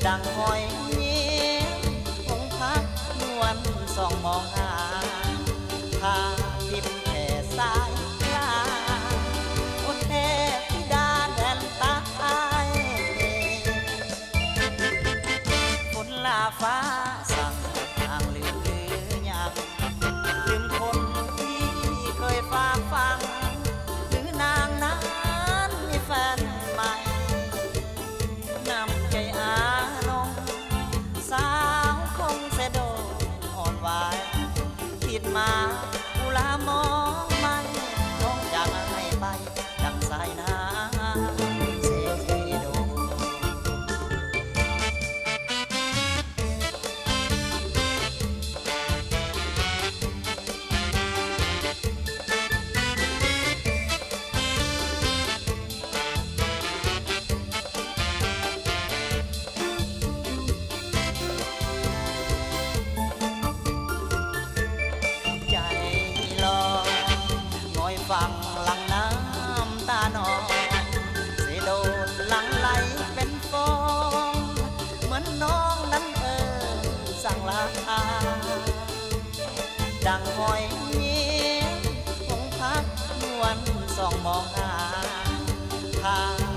ดังหอยยิ้มคงพักนวลส่องมองหาพาทิมแผ่สายลาโอเทพิดาแดนตายฝนลาฟ้าสั่งทางลืมหรือยังลืมคนที่เคยฝากฟังหรือนางนั้นมีแฟนใหม่นำใจอาลงสาวคงเสดอ่อนหวานคิดมาอุลามองมันน้องอยากให้ไปดังสายน้ำเสโดใจลอยงอยฟังหลังน้ำตานองเสโดนหลังไหลเป็นฟองเหมือนน้องนั้นสั่งลาดังหอยยิ้มคงพักนวลส่องมองหาพา